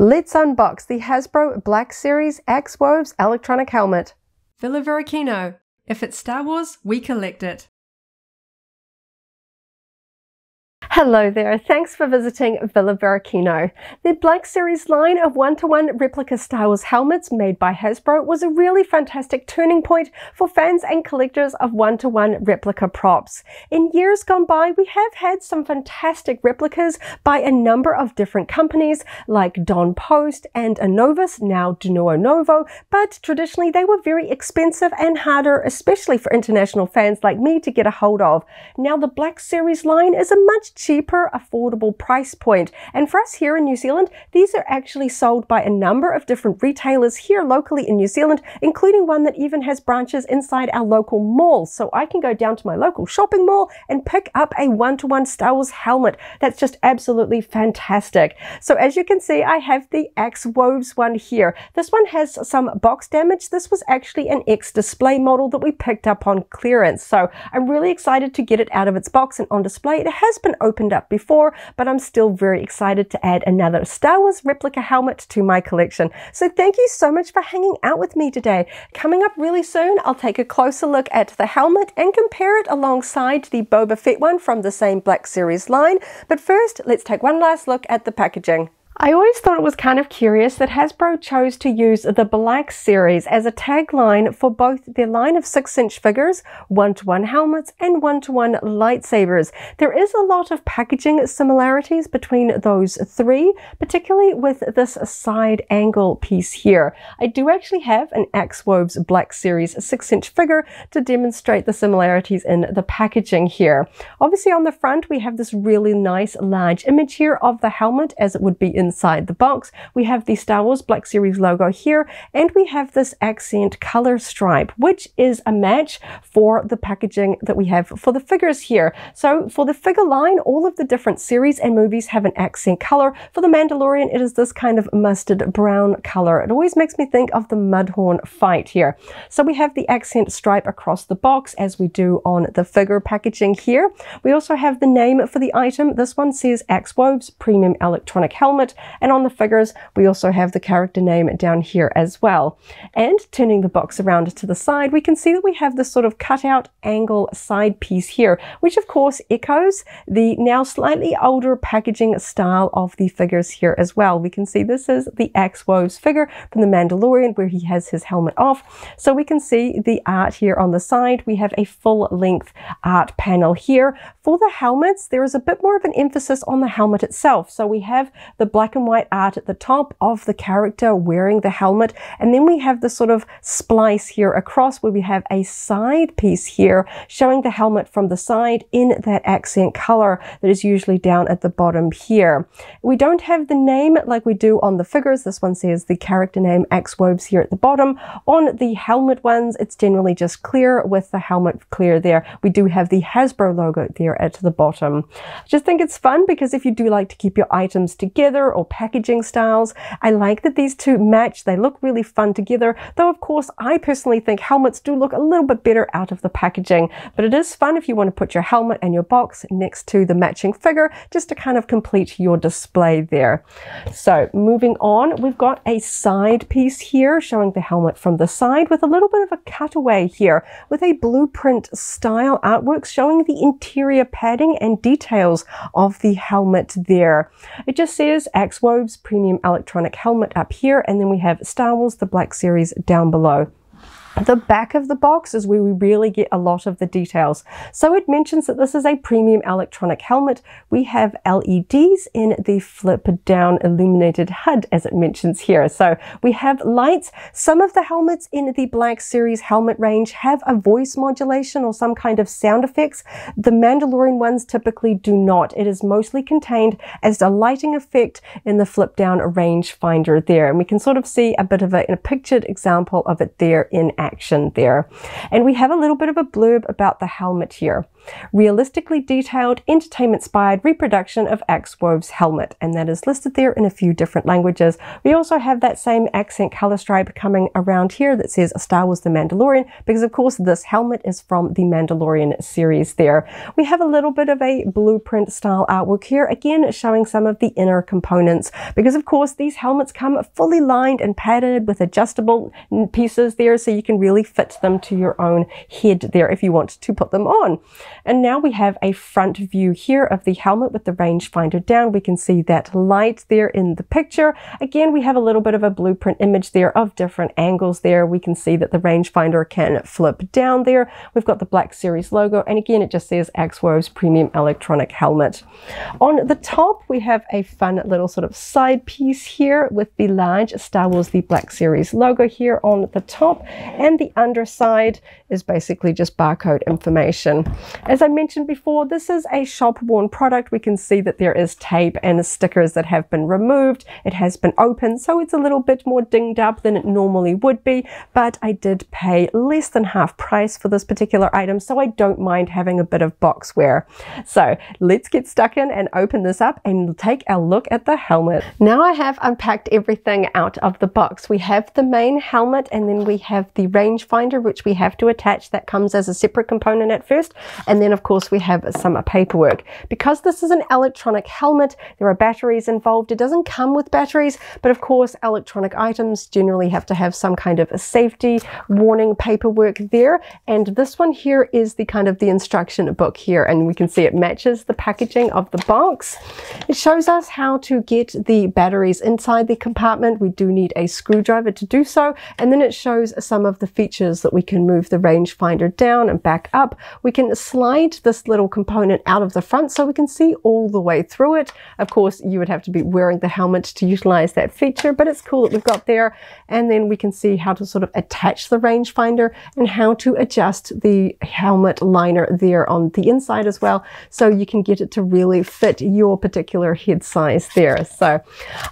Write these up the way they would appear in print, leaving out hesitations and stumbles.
Let's unbox the Hasbro Black Series X Woves electronic helmet. Varykino. If it's Star Wars, we collect it. Hello there, thanks for visiting Villa Varykino. The Black Series line of one-to-one replica Star Wars helmets made by Hasbro was a really fantastic turning point for fans and collectors of one-to-one replica props. In years gone by, we have had some fantastic replicas by a number of different companies like Don Post and Anovis, now Duo Novo, but traditionally they were very expensive and harder, especially for international fans like me, to get a hold of. Now the Black Series line is a much cheaper, affordable price point. And for us here in New Zealand, these are actually sold by a number of different retailers here locally in New Zealand, including one that even has branches inside our local mall. So I can go down to my local shopping mall and pick up a one-to-one Star Wars helmet. That's just absolutely fantastic. So as you can see, I have the X Woves one here. This one has some box damage. This was actually an X display model that we picked up on clearance. So I'm really excited to get it out of its box and on display. It has been opened up before, but I'm still very excited to add another Star Wars replica helmet to my collection. So thank you so much for hanging out with me today. Coming up really soon, I'll take a closer look at the helmet and compare it alongside the Boba Fett one from the same Black Series line. But first, let's take one last look at the packaging. I always thought it was kind of curious that Hasbro chose to use the Black Series as a tagline for both their line of 6-inch figures, one-to-one helmets, and one-to-one lightsabers. There is a lot of packaging similarities between those three, particularly with this side angle piece here. I do actually have an X Woves Black Series 6-inch figure to demonstrate the similarities in the packaging here. Obviously on the front we have this really nice large image here of the helmet as it would be inside the box. We have the Star Wars Black Series logo here, and we have this accent color stripe, which is a match for the packaging that we have for the figures here. So for the figure line, all of the different series and movies have an accent color. For the Mandalorian, it is this kind of mustard brown color. It always makes me think of the Mudhorn fight here. So we have the accent stripe across the box as we do on the figure packaging here. We also have the name for the item. This one says X Woves Premium Electronic Helmet. And on the figures, we also have the character name down here as well. And turning the box around to the side, we can see that we have this sort of cutout angle side piece here, which of course echoes the now slightly older packaging style of the figures here as well. We can see this is the X Woves figure from the Mandalorian where he has his helmet off. So we can see the art here on the side. We have a full length art panel here. For the helmets, there is a bit more of an emphasis on the helmet itself. So we have the black and white art at the top of the character wearing the helmet, and then we have the sort of splice here across where we have a side piece here showing the helmet from the side in that accent color that is usually down at the bottom here. We don't have the name like we do on the figures. This one says the character name X Woves here at the bottom. On the helmet ones, it's generally just clear with the helmet clear there. We do have the Hasbro logo there at the bottom. I just think it's fun because if you do like to keep your items together or packaging styles, I like that these two match. They look really fun together, though of course I personally think helmets do look a little bit better out of the packaging, but it is fun if you want to put your helmet and your box next to the matching figure just to kind of complete your display there. So moving on, we've got a side piece here showing the helmet from the side with a little bit of a cutaway here with a blueprint style artwork showing the interior padding and details of the helmet there. It just says X Woves Premium Electronic Helmet up here, and then we have Star Wars the Black Series down below. The back of the box is where we really get a lot of the details. So it mentions that this is a premium electronic helmet. We have LEDs in the flip down illuminated HUD as it mentions here. So we have lights. Some of the helmets in the Black Series helmet range have a voice modulation or some kind of sound effects. The Mandalorian ones typically do not. It is mostly contained as a lighting effect in the flip down range finder there. And we can sort of see a bit of a pictured example of it there in action there. And we have a little bit of a blurb about the helmet here. Realistically detailed, entertainment-inspired reproduction of Woves helmet, and that is listed there in a few different languages. We also have that same accent color stripe coming around here that says Star Wars The Mandalorian, because of course this helmet is from the Mandalorian series there. We have a little bit of a blueprint style artwork here, again showing some of the inner components, because of course these helmets come fully lined and padded with adjustable pieces there, so you can really fit them to your own head there if you want to put them on. And now we have a front view here of the helmet with the rangefinder down. We can see that light there in the picture. Again, we have a little bit of a blueprint image there of different angles there. We can see that the rangefinder can flip down there. We've got the Black Series logo, and again it just says Woves Premium Electronic Helmet. On the top we have a fun little sort of side piece here with the large Star Wars The Black Series logo here on the top, and the underside is basically just barcode information. As I mentioned before, this is a shop worn product. We can see that there is tape and stickers that have been removed. It has been opened, so it's a little bit more dinged up than it normally would be, but I did pay less than half price for this particular item, so I don't mind having a bit of box wear. So let's get stuck in and open this up and take a look at the helmet. Now I have unpacked everything out of the box. We have the main helmet, and then we have the rangefinder, which we have to attach. That comes as a separate component at first, and then of course we have some paperwork. Because this is an electronic helmet, there are batteries involved. It doesn't come with batteries, but of course electronic items generally have to have some kind of a safety warning paperwork there, and this one here is the kind of the instruction book here, and we can see it matches the packaging of the box. It shows us how to get the batteries inside the compartment. We do need a screwdriver to do so, and then it shows some of the features that we can move the rangefinder down and back up. We can slide this little component out of the front so we can see all the way through it. Of course you would have to be wearing the helmet to utilize that feature, but it's cool that we've got there. And then we can see how to sort of attach the rangefinder and how to adjust the helmet liner there on the inside as well, so you can get it to really fit your particular head size there. So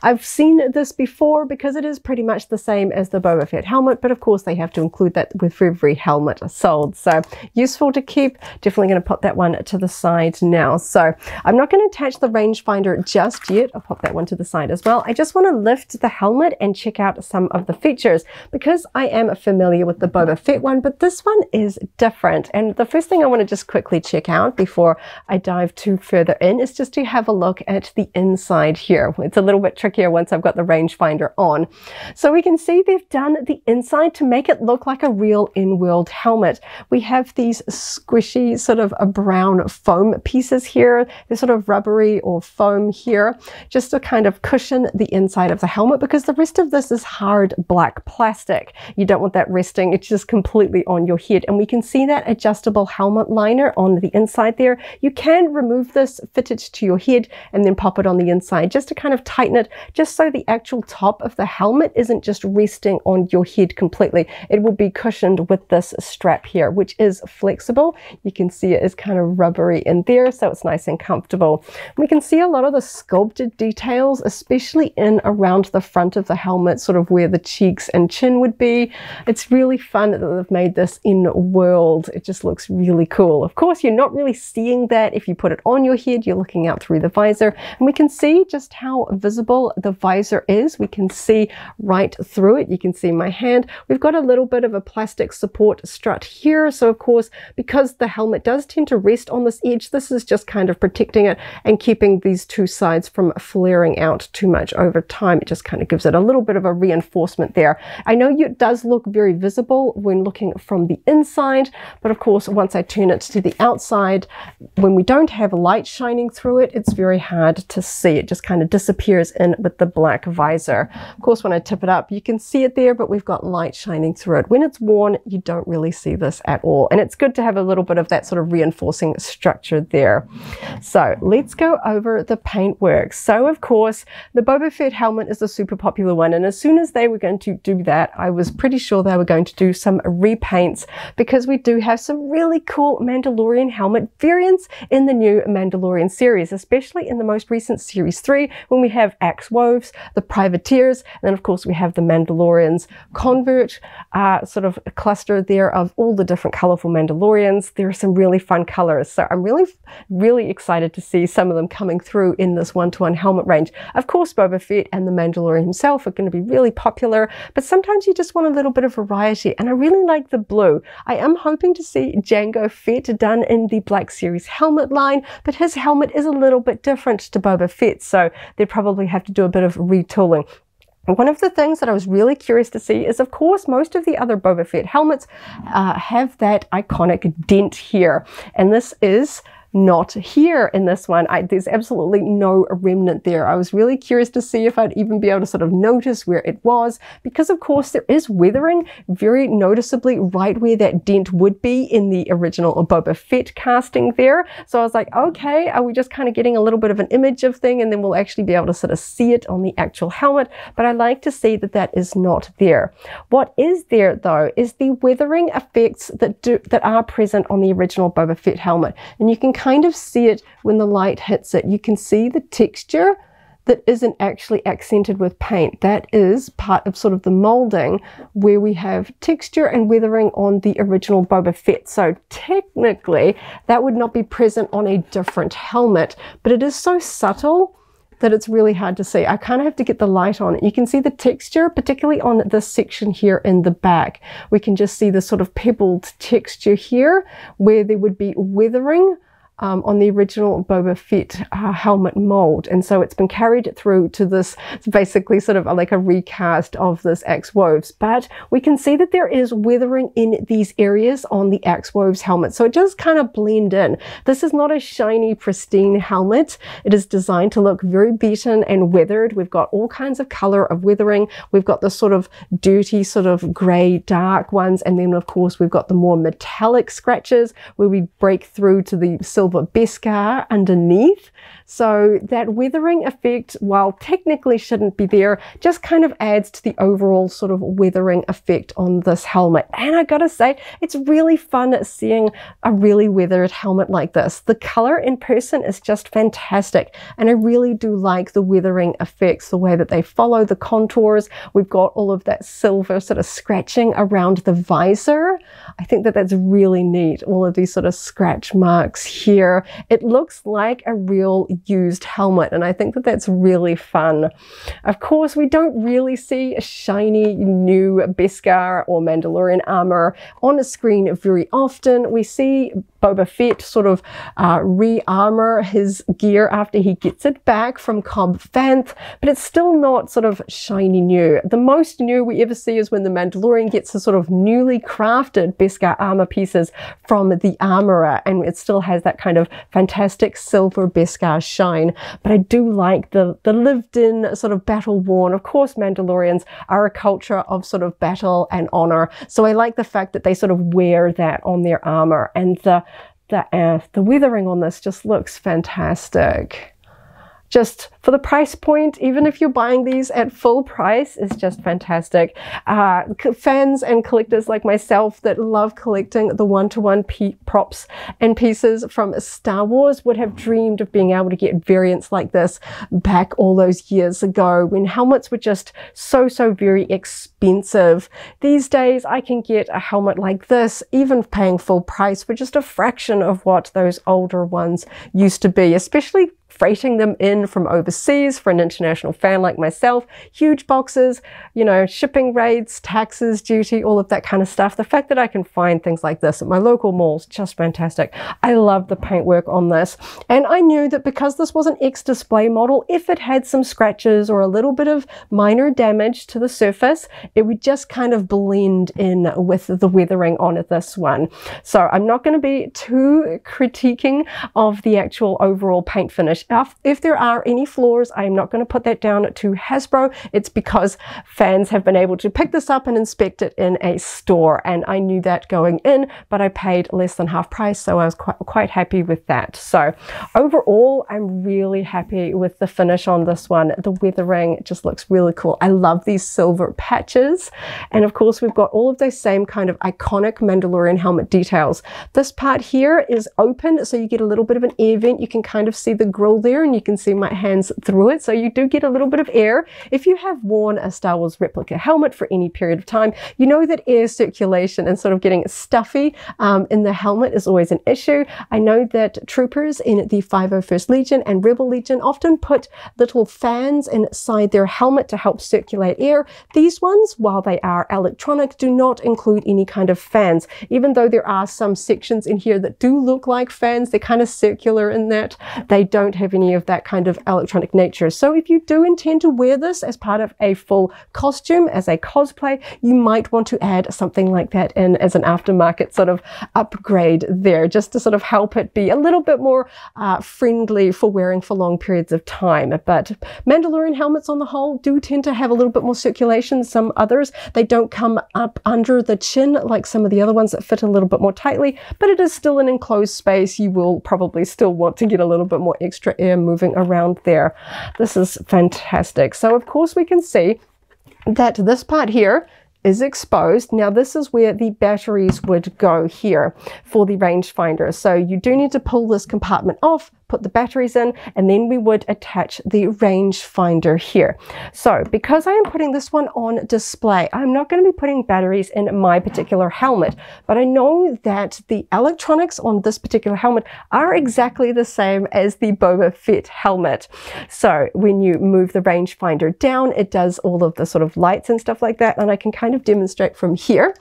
I've seen this before because it is pretty much the same as the Boba Fett helmet, but of course they have to include that with every helmet sold. So useful to keep. Definitely going to put that one to the side now. So I'm not going to attach the rangefinder just yet. I'll pop that one to the side as well. I just want to lift the helmet and check out some of the features, because I am familiar with the Boba Fett one, but this one is different. And the first thing I want to just quickly check out before I dive too further in is just to have a look at the inside here. It's a little bit trickier once I've got the rangefinder on. So we can see they've done the inside to make it look like a real in-world helmet. We have these squishy sort of a brown foam pieces here. They're sort of rubbery or foam here, just to kind of cushion the inside of the helmet, because the rest of this is hard black plastic. You don't want that resting. It's just completely on your head. And we can see that adjustable helmet liner on the inside there. You can remove this, fit it to your head, and then pop it on the inside just to kind of tighten it, just so the actual top of the helmet isn't just resting on your head completely. It will be cushioned with this strap here, which is flexible. You can see it is kind of rubbery in there, so it's nice and comfortable. We can see a lot of the sculpted details, especially in around the front of the helmet, sort of where the cheeks and chin would be. It's really fun that they've made this in world. It just looks really cool. Of course, you're not really seeing that if you put it on your head. You're looking out through the visor, and we can see just how visible the visor is. We can see right through it. You can see my hand. We've got a little bit of a plastic support strut here, so of course, because the helmet does tend to rest on this edge, this is just kind of protecting it and keeping these two sides from flaring out too much over time. It just kind of gives it a little bit of a reinforcement there. I know it does look very visible when looking from the inside, but of course once I turn it to the outside, when we don't have light shining through it, it's very hard to see. It just kind of disappears in with the black visor. Of course, when I tip it up, you can see it there, but we've got light shining through it. When it's worn, you don't really see this at all, and it's good to have a little bit of that sort of reinforcing structure there. So let's go over the paintwork. So of course, the Boba Fett helmet is a super popular one, and as soon as they were going to do that, I was pretty sure they were going to do some repaints, because we do have some really cool Mandalorian helmet variants in the new Mandalorian series, especially in the most recent Series 3, when we have Woves, the Privateers, and then of course we have the Mandalorians convert sort of a cluster there of all the different colorful Mandalorians. There are some really fun colors. So I'm really excited to see some of them coming through in this one-to-one helmet range. Of course, Boba Fett and the Mandalorian himself are going to be really popular, but sometimes you just want a little bit of variety, and I really like the blue. I am hoping to see Jango Fett done in the Black Series helmet line, but his helmet is a little bit different to Boba Fett, so they'd probably have to do a bit of retooling. One of the things that I was really curious to see is, of course, most of the other Boba Fett helmets have that iconic dent here, and this is not here in this one. There's absolutely no remnant there. I was really curious to see if I'd even be able to sort of notice where it was, because of course there is weathering very noticeably right where that dent would be in the original Boba Fett casting there. So I was like, okay, are we just kind of getting a little bit of an image of thing, and then we'll actually be able to sort of see it on the actual helmet? But I like to see that that is not there. What is there though is the weathering effects that are present on the original Boba Fett helmet, and you can kind of see it when the light hits it. You can see the texture that isn't actually accented with paint. That is part of sort of the molding where we have texture and weathering on the original Boba Fett. So technically that would not be present on a different helmet, but it is so subtle that it's really hard to see. I kind of have to get the light on it. You can see the texture, particularly on this section here in the back. We can just see the sort of pebbled texture here where there would be weathering on the original Boba Fett helmet mold, and so it's been carried through to this. It's basically sort of like a recast of this Axe Woves, but we can see that there is weathering in these areas on the Axe Woves helmet, so it just kind of blend in. This is not a shiny, pristine helmet. It is designed to look very beaten and weathered. We've got all kinds of color of weathering. We've got the sort of dirty, sort of gray, dark ones, and then of course we've got the more metallic scratches where we break through to the silver Beskar underneath. So that weathering effect, while technically shouldn't be there, just kind of adds to the overall sort of weathering effect on this helmet. And I gotta say, it's really fun seeing a really weathered helmet like this. The color in person is just fantastic, and I really do like the weathering effects, the way that they follow the contours. We've got all of that silver sort of scratching around the visor. I think that that's really neat, all of these sort of scratch marks here. It looks like a real used helmet, and I think that that's really fun. Of course, we don't really see a shiny new Beskar or Mandalorian armor on a screen very often. We see Boba Fett sort of re-armor his gear after he gets it back from Cobb Vanth, but it's still not sort of shiny new. The most new we ever see is when the Mandalorian gets his sort of newly crafted Beskar armor pieces from the armorer, and it still has that kind of fantastic silver Beskar shine. But I do like the lived-in sort of battle-worn. Of course, Mandalorians are a culture of sort of battle and honor, so I like the fact that they sort of wear that on their armor, and the weathering on this just looks fantastic. Just for the price point, even if you're buying these at full price, is just fantastic. Fans and collectors like myself that love collecting the one-to-one props and pieces from Star Wars would have dreamed of being able to get variants like this back all those years ago when helmets were just so very expensive. These days I can get a helmet like this, even paying full price, for just a fraction of what those older ones used to be, especially freighting them in from overseas for an international fan like myself. Huge boxes, you know, shipping rates, taxes, duty, all of that kind of stuff. The fact that I can find things like this at my local malls, just fantastic. I love the paintwork on this. And I knew that because this was an X-display model, if it had some scratches or a little bit of minor damage to the surface, it would just kind of blend in with the weathering on this one. So I'm not going to be too critiquing of the actual overall paint finish. If there are any flaws, I'm not going to put that down to Hasbro. It's because fans have been able to pick this up and inspect it in a store, and I knew that going in, but I paid less than half price, so I was quite happy with that. So overall, I'm really happy with the finish on this one. The weathering just looks really cool. I love these silver patches, and of course we've got all of those same kind of iconic Mandalorian helmet details. This part here is open, so you get a little bit of an air vent. You can kind of see the grill grill there, and you can see my hands through it, so you do get a little bit of air. If you have worn a Star Wars replica helmet for any period of time, you know that air circulation and sort of getting stuffy in the helmet is always an issue. I know that troopers in the 501st Legion and Rebel Legion often put little fans inside their helmet to help circulate air. These ones, while they are electronic, do not include any kind of fans. Even though there are some sections in here that do look like fans, they're kind of circular in that they don't have any of that kind of electronic nature. So if you do intend to wear this as part of a full costume, as a cosplay, you might want to add something like that in as an aftermarket sort of upgrade there, just to sort of help it be a little bit more friendly for wearing for long periods of time. But Mandalorian helmets on the whole do tend to have a little bit more circulation. Some others, they don't come up under the chin like some of the other ones that fit a little bit more tightly, but it is still an enclosed space. You will probably still want to get a little bit more extra air moving around there. This is fantastic. So of course we can see that this part here is exposed. Now this is where the batteries would go here for the rangefinder. So you do need to pull this compartment off, put the batteries in, and then we would attach the rangefinder here. So because I am putting this one on display, I'm not going to be putting batteries in my particular helmet, but I know that the electronics on this particular helmet are exactly the same as the Boba Fett helmet. So when you move the rangefinder down, it does all of the sort of lights and stuff like that, and I can kind of demonstrate from here.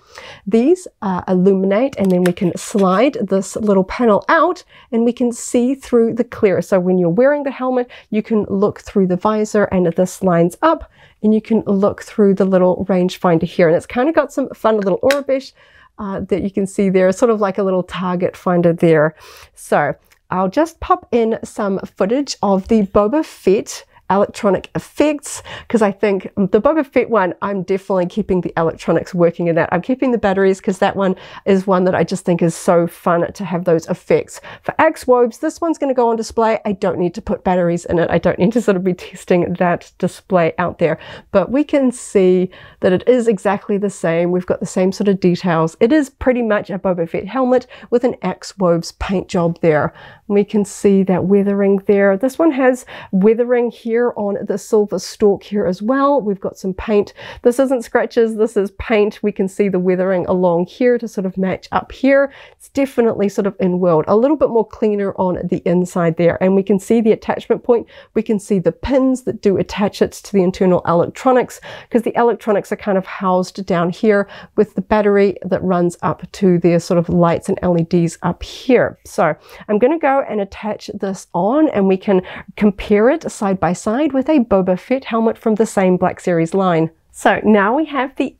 These illuminate, and then we can slide this little panel out and we can see through the clear. So when you're wearing the helmet, you can look through the visor and this lines up, and you can look through the little rangefinder here. And it's kind of got some fun little orbish that you can see there, sort of like a little target finder there. So I'll just pop in some footage of the Boba Fett electronic effects, because I think the Boba Fett one, I'm definitely keeping the electronics working in that. I'm keeping the batteries because that one is one that I just think is so fun to have those effects. For Woves, this one's going to go on display. I don't need to put batteries in it. I don't need to sort of be testing that display out there, but we can see that it is exactly the same. We've got the same sort of details. It is pretty much a Boba Fett helmet with an Woves paint job there. We can see that weathering there. This one has weathering here on the silver stalk here as well. We've got some paint. This isn't scratches, this is paint. We can see the weathering along here to sort of match up here. It's definitely sort of in world, a little bit more cleaner on the inside there. And we can see the attachment point. We can see the pins that do attach it to the internal electronics, because the electronics are kind of housed down here with the battery that runs up to their sort of lights and LEDs up here. So I'm going to go and attach this on, and we can compare it side by side with a Boba Fett helmet from the same Black Series line. So now we have the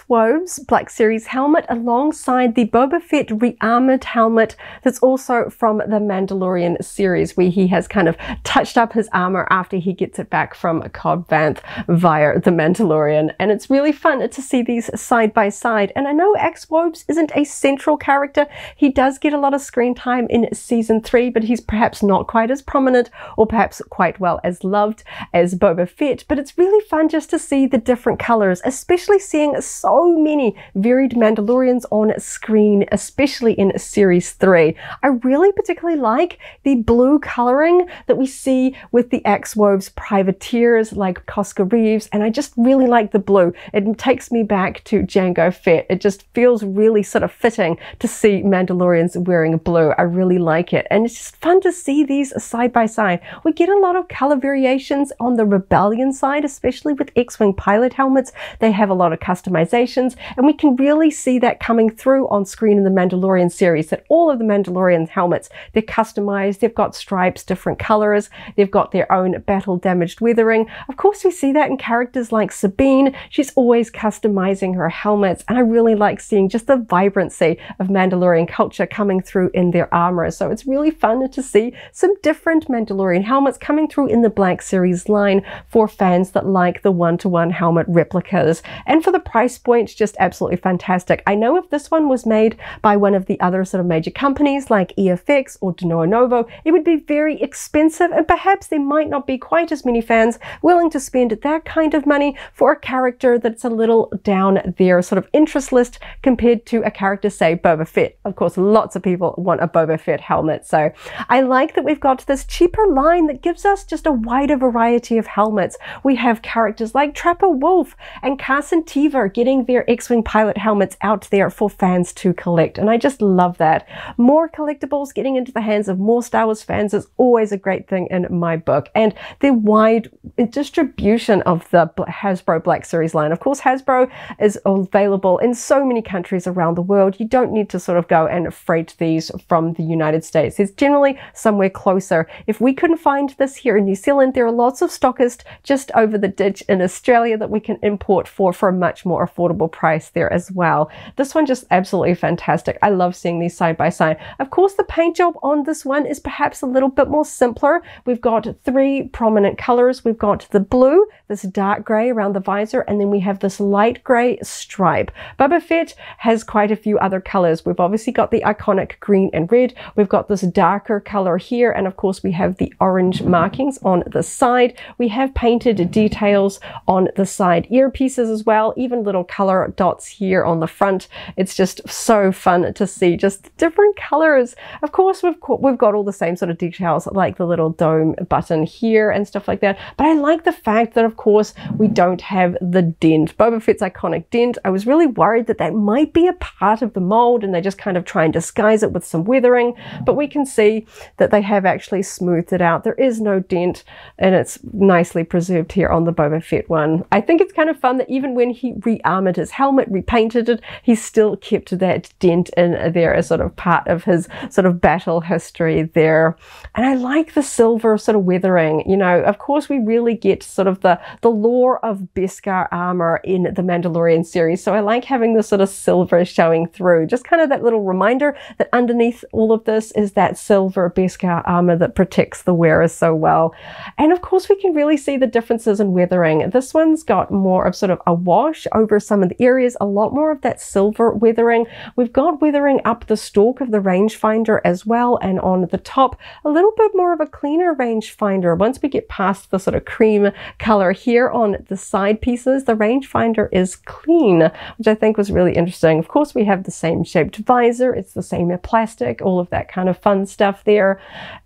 Woves Black Series helmet alongside the Boba Fett re-armored helmet that's also from the Mandalorian series, where he has kind of touched up his armor after he gets it back from Cobb Vanth via the Mandalorian. And it's really fun to see these side by side. And I know Woves isn't a central character. He does get a lot of screen time in season 3, but he's perhaps not quite as prominent or perhaps quite well as loved as Boba Fett. But it's really fun just to see the different colors, especially seeing so many varied Mandalorians on screen, especially in series 3. I really particularly like the blue coloring that we see with the Woves privateers like Cosca Reeves, and I just really like the blue. It takes me back to Jango Fett. It just feels really sort of fitting to see Mandalorians wearing blue. I really like it, and it's just fun to see these side by side. We get a lot of color variations on the Rebellion side, especially with X-Wing pilot helmets. They have a lot of customizations, and we can really see that coming through on screen in the Mandalorian series, that all of the Mandalorian helmets, they're customized, they've got stripes, different colors, they've got their own battle damaged weathering. Of course, we see that in characters like Sabine. She's always customizing her helmets, and I really like seeing just the vibrancy of Mandalorian culture coming through in their armor. So it's really fun to see some different Mandalorian helmets coming through in the Black Series line for fans that like the one-to-one helmet replicas. And for the price point, just absolutely fantastic. I know if this one was made by one of the other sort of major companies like EFX or De Novo, it would be very expensive, and perhaps there might not be quite as many fans willing to spend that kind of money for a character that's a little down their sort of interest list compared to a character, say, Boba Fett. Of course, lots of people want a Boba Fett helmet. So I like that we've got this cheaper line that gives us just a wider variety of helmets. We have characters like Trapper Wolf and Carson Teever getting their X-Wing pilot helmets out there for fans to collect. And I just love that. More collectibles getting into the hands of more Star Wars fans is always a great thing in my book. And the wide distribution of the Hasbro Black Series line. Of course, Hasbro is available in so many countries around the world. You don't need to sort of go and freight these from the United States. It's generally somewhere closer. If we couldn't find this here in New Zealand, there are lots of stockists just over the ditch in Australia that we can import for a much more affordable price there as well. This one just absolutely fantastic. I love seeing these side by side. Of course, the paint job on this one is perhaps a little bit more simpler. We've got three prominent colors. We've got the blue, this dark gray around the visor, and then we have this light gray stripe. Boba Fett has quite a few other colors. We've obviously got the iconic green and red. We've got this darker color here, and of course we have the orange markings on the side. We have painted details on the side earpieces as well, even little color dots here on the front. It's just so fun to see just different colors. Of course, we've got all the same sort of details like the little dome button here and stuff like that. But I like the fact that, of course, we don't have the dent. Boba Fett's iconic dent. I was really worried that that might be a part of the mold and they just kind of try and disguise it with some weathering, but we can see that they have actually smoothed it out. There is no dent and it's nicely preserved here on the Boba Fett one. I think it's kind of fun that even when he re-armored his helmet, repainted it, he still kept that dent in there as sort of part of his sort of battle history there. And I like the silver sort of weathering. You know, of course we really get sort of the lore of Beskar armor in the Mandalorian series, so I like having the sort of silver showing through, just kind of that little reminder that underneath all of this is that silver Beskar armor that protects the wearer so well. And of course we can really see the differences in weathering. This one's got more of sort of a wash over some of the areas, a lot more of that silver weathering. We've got weathering up the stalk of the rangefinder as well, and on the top a little bit more of a cleaner rangefinder. Once we get past the sort of cream color here on the side pieces, the rangefinder is clean, which I think was really interesting. Of course we have the same shaped visor, it's the same plastic, all of that kind of fun stuff there.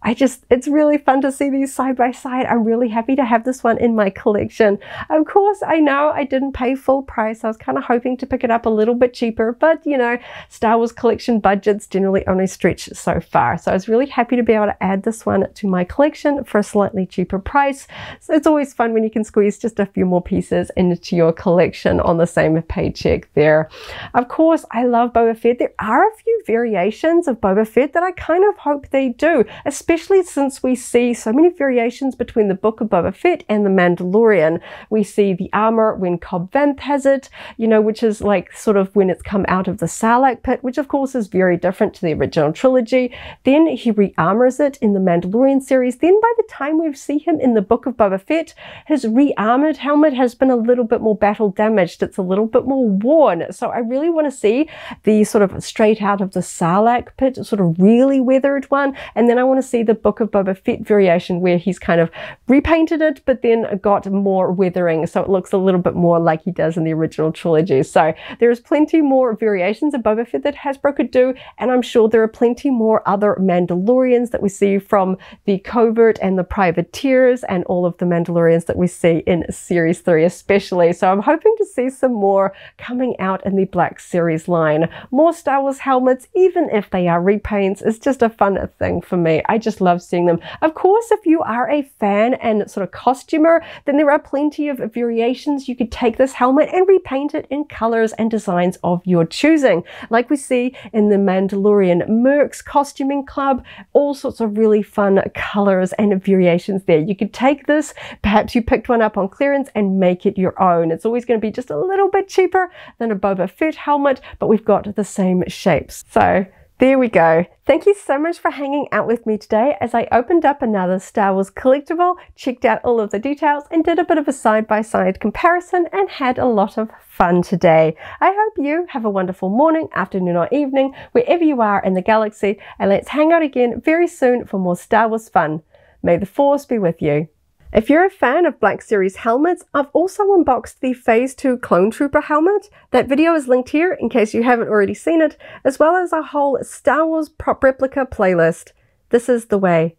It's really fun to see these side by side. I'm really happy to have this one in my collection. Of course, I know I didn't pay full price. I was kind of hoping to pick it up a little bit cheaper, but you know, Star Wars collection budgets generally only stretch so far. So I was really happy to be able to add this one to my collection for a slightly cheaper price. So it's always fun when you can squeeze just a few more pieces into your collection on the same paycheck there. Of course, I love Boba Fett. There are a few variations of Boba Fett that I kind of hope they do, especially since we see so many variations between the Book of Boba Fett and the Mandalorian. We see the armor when Cobb Vanth has it, you know, which is like sort of when it's come out of the Sarlacc pit, which of course is very different to the original trilogy. Then he re-armors it in the Mandalorian series. Then by the time we see him in the Book of Boba Fett, his re-armored helmet has been a little bit more battle damaged. It's a little bit more worn. So I really want to see the sort of straight out of the Sarlacc pit, sort of really weathered one. And then I want to see the Book of Boba Fett variation where he's kind of repainted it, but then got more weathering. So it looks a little bit more like he does in the original trilogy. So there's plenty more variations of Boba Fett that Hasbro could do. And I'm sure there are plenty more other Mandalorians that we see from the Covert and the Privateers and all of the Mandalorians that we see in Series 3 especially. So I'm hoping to see some more coming out in the Black Series line. More Star Wars helmets, even if they are repaints, is just a fun thing for me. I just love seeing them. Of course, if you are a fan and sort of costumer, then there are plenty of variations. You could take this helmet and repaint it in colors and designs of your choosing. Like we see in the Mandalorian Mercs Costuming Club, all sorts of really fun colors and variations there. You could take this, perhaps you picked one up on clearance and make it your own. It's always going to be just a little bit cheaper than a Boba Fett helmet, but we've got the same shapes. So There we go. Thank you so much for hanging out with me today as I opened up another Star Wars collectible, checked out all of the details, and did a bit of a side-by-side comparison and had a lot of fun today. I hope you have a wonderful morning, afternoon, or evening, wherever you are in the galaxy, and let's hang out again very soon for more Star Wars fun. May the Force be with you. If you're a fan of Black Series helmets, I've also unboxed the Phase 2 Clone Trooper helmet. That video is linked here in case you haven't already seen it, as well as a whole Star Wars prop replica playlist. This is the way.